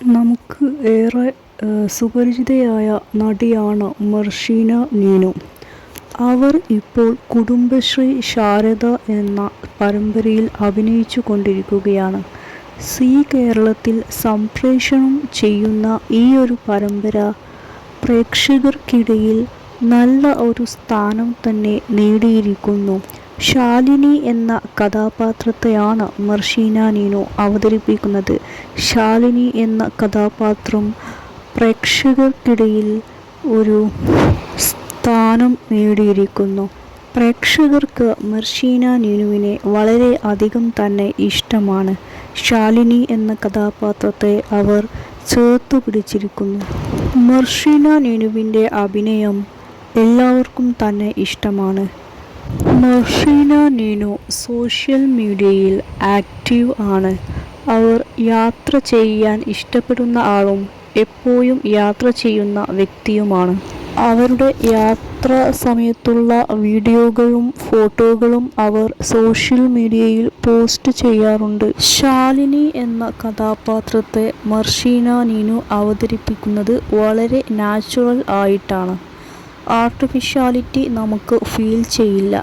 നമുക്ക് ഏറെ സുപരിചിതയായ നടിയാണ് മർഷീന നീനു. അവർ ഇപ്പോൾ കുടുംബശ്രീ ശാരദ എന്ന പരമ്പരയിൽ അഭിനയിച്ചു കൊണ്ടിരിക്കുകയാണ്. സീ കേരളത്തിൽ സംപ്രേഷണം ചെയ്യുന്ന ഈ ഒരു പരമ്പര പ്രേക്ഷകർക്കിടയിൽ നല്ല ഒരു സ്ഥാനം തന്നെ നേടിയിരിക്കുന്നു. ശാലിനി എന്ന കഥാപാത്രത്തെയാണ് മർഷീന നീനു അവതരിപ്പിക്കുന്നത്. ശാലിനി എന്ന കഥാപാത്രം പ്രേക്ഷകർക്കിടയിൽ ഒരു സ്ഥാനം നേടിയിരിക്കുന്നു. പ്രേക്ഷകർക്ക് മർഷീന നീനുവിനെ വളരെ അധികം തന്നെ ഇഷ്ടമാണ്. ശാലിനി എന്ന കഥാപാത്രത്തെ അവർ ചേർത്തു പിടിച്ചിരിക്കുന്നു. മർഷീന നീനുവിൻ്റെ അഭിനയം എല്ലാവർക്കും തന്നെ ഇഷ്ടമാണ്. മർഷീന നീനു സോഷ്യൽ മീഡിയയിൽ ആക്റ്റീവ് ആണ്. അവർ യാത്ര ചെയ്യാൻ ഇഷ്ടപ്പെടുന്ന ആളും എപ്പോഴും യാത്ര ചെയ്യുന്ന വ്യക്തിയുമാണ്. അവരുടെ യാത്രാ സമയത്തുള്ള വീഡിയോകളും ഫോട്ടോകളും അവർ സോഷ്യൽ മീഡിയയിൽ പോസ്റ്റ് ചെയ്യാറുണ്ട്. ശാലിനി എന്ന കഥാപാത്രത്തെ മർഷീന നീനു അവതരിപ്പിക്കുന്നത് വളരെ നാച്ചുറൽ ആയിട്ടാണ്. ആർട്ടിഫിഷ്യാലിറ്റി നമുക്ക് ഫീൽ ചെയ്യില്ല.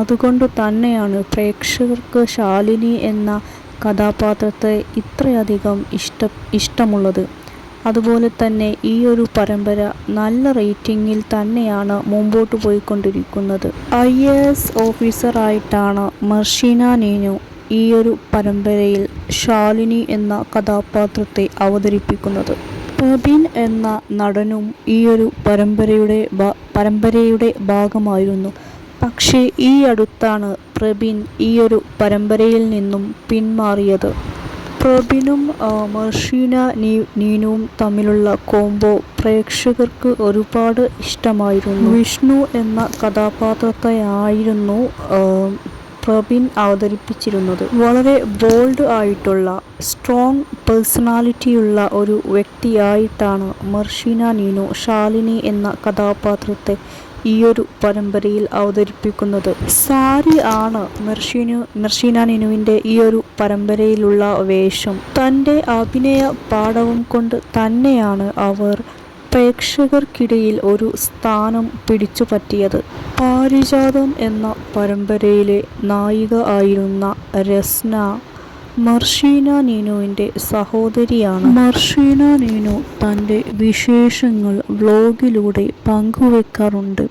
അതുകൊണ്ട് തന്നെയാണ് പ്രേക്ഷകർക്ക് ശാലിനി എന്ന കഥാപാത്രത്തെ ഇത്രയധികം ഇഷ്ടമുള്ളത്. അതുപോലെ തന്നെ ഈ ഒരു പരമ്പര നല്ല റേറ്റിംഗിൽ തന്നെയാണ് മുമ്പോട്ട് പോയിക്കൊണ്ടിരിക്കുന്നത്. IAS ഓഫീസറായിട്ടാണ് മർഷീന നീനു ഈ ഒരു പരമ്പരയിൽ ശാലിനി എന്ന കഥാപാത്രത്തെ അവതരിപ്പിക്കുന്നത്. പ്രബിൻ എന്ന നടനും ഈ ഒരു പരമ്പരയുടെ ഭാഗമായിരുന്നു. പക്ഷേ ഈ അടുത്താണ് പ്രബിൻ ഈ ഒരു പരമ്പരയിൽ നിന്നും പിന്മാറിയത്. പ്രബിനും മർഷീന നീനുവും തമ്മിലുള്ള കോംബോ പ്രേക്ഷകർക്ക് ഒരുപാട് ഇഷ്ടമായിരുന്നു. വിഷ്ണു എന്ന കഥാപാത്രത്തെയായിരുന്നു പ്രബിൻ അവതരിപ്പിച്ചിരുന്നത്. വളരെ ബോൾഡ് ആയിട്ടുള്ള സ്ട്രോങ് പേഴ്സണാലിറ്റിയുള്ള ഒരു വ്യക്തിയായിട്ടാണ് മർഷീന നീനു ശാലിനി എന്ന കഥാപാത്രത്തെ ഈ ഒരു പരമ്പരയിൽ അവതരിപ്പിക്കുന്നത്. സാരി ആണ് മർഷീന നീനുവിൻ്റെ ഈ ഒരു പരമ്പരയിലുള്ള വേഷം. തൻ്റെ അഭിനയ പാടവം കൊണ്ട് തന്നെയാണ് അവർ പ്രേക്ഷകർക്കിടയിൽ ഒരു സ്ഥാനം പിടിച്ചു പറ്റിയത്. പാരിജാതം എന്ന പരമ്പരയിലെ നായിക ആയിരുന്ന രസ്ന മർഷീന നീനുവിൻ്റെ സഹോദരിയാണ്. മർഷീന നീനു തൻ്റെ വിശേഷങ്ങൾ വ്ലോഗിലൂടെ പങ്കുവെക്കാറുണ്ട്.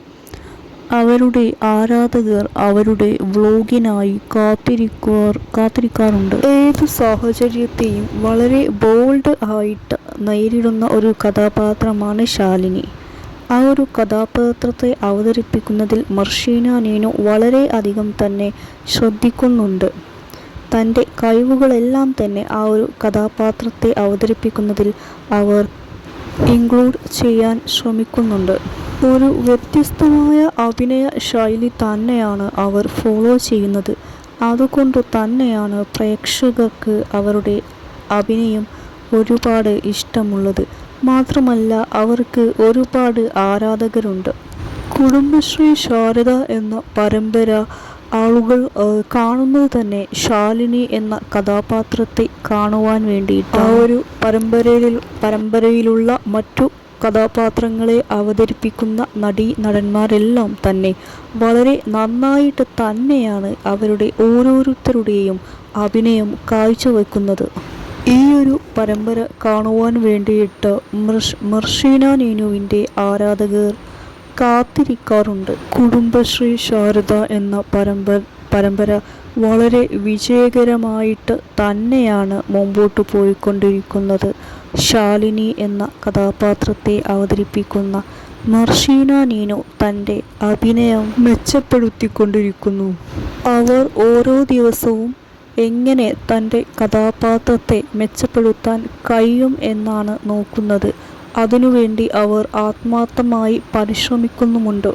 അവരുടെ ആരാധകർ അവരുടെ വ്ലോഗിനായി കാത്തിരിക്കാറുണ്ട്. ഏത് സാഹചര്യത്തെയും വളരെ ബോൾഡ് ആയിട്ട് നേരിടുന്ന ഒരു കഥാപാത്രമാണ് ശാലിനി. ആ ഒരു കഥാപാത്രത്തെ അവതരിപ്പിക്കുന്നതിൽ മർഷീന നീനു വളരെ അധികം തന്നെ ശ്രദ്ധിക്കുന്നുണ്ട്. തൻ്റെ കഴിവുകളെല്ലാം തന്നെ ആ ഒരു കഥാപാത്രത്തെ അവതരിപ്പിക്കുന്നതിൽ അവർ ഇൻക്ലൂഡ് ചെയ്യാൻ ശ്രമിക്കുന്നുണ്ട്. ഒരു വ്യത്യസ്തമായ അഭിനയ ശൈലി തന്നെയാണ് അവർ ഫോളോ ചെയ്യുന്നത്. അതുകൊണ്ട് തന്നെയാണ് പ്രേക്ഷകർക്ക് അവരുടെ അഭിനയം ഒരുപാട് ഇഷ്ടമുള്ളത്. മാത്രമല്ല അവർക്ക് ഒരുപാട് ആരാധകരുണ്ട്. കുടുംബശ്രീ ശാരദ എന്ന പരമ്പര ആളുകൾ കാണുന്നത് തന്നെ ശാലിനി എന്ന കഥാപാത്രത്തെ കാണുവാൻ വേണ്ടിയിട്ട്. ആ ഒരു പരമ്പരയിലുള്ള മറ്റു കഥാപാത്രങ്ങളെ അവതരിപ്പിക്കുന്ന നടന്മാരെല്ലാം തന്നെ വളരെ നന്നായിട്ട് തന്നെയാണ് അവരുടെ ഓരോരുത്തരുടെയും അഭിനയം കാഴ്ചവെക്കുന്നത്. ഈ ഒരു പരമ്പര കാണുവാൻ വേണ്ടിയിട്ട് മർഷീന നീനുവിൻ്റെ ആരാധകർ കാത്തിരിക്കാറുണ്ട്. കുടുംബശ്രീ ശാരദ എന്ന പരമ്പര വളരെ വിജയകരമായിട്ട് തന്നെയാണ് മുമ്പോട്ട് പോയിക്കൊണ്ടിരിക്കുന്നത്. ശാലിനി എന്ന കഥാപാത്രത്തെ അവതരിപ്പിക്കുന്ന മർഷീന നീനു തൻ്റെ അഭിനയം മെച്ചപ്പെടുത്തിക്കൊണ്ടിരിക്കുന്നു. അവർ ഓരോ ദിവസവും എങ്ങനെ തൻ്റെ കഥാപാത്രത്തെ മെച്ചപ്പെടുത്താൻ കഴിയും എന്നാണ് നോക്കുന്നത്. അതിനുവേണ്ടി അവർ ആത്മാർത്ഥമായി പരിശ്രമിക്കുന്നുമുണ്ട്.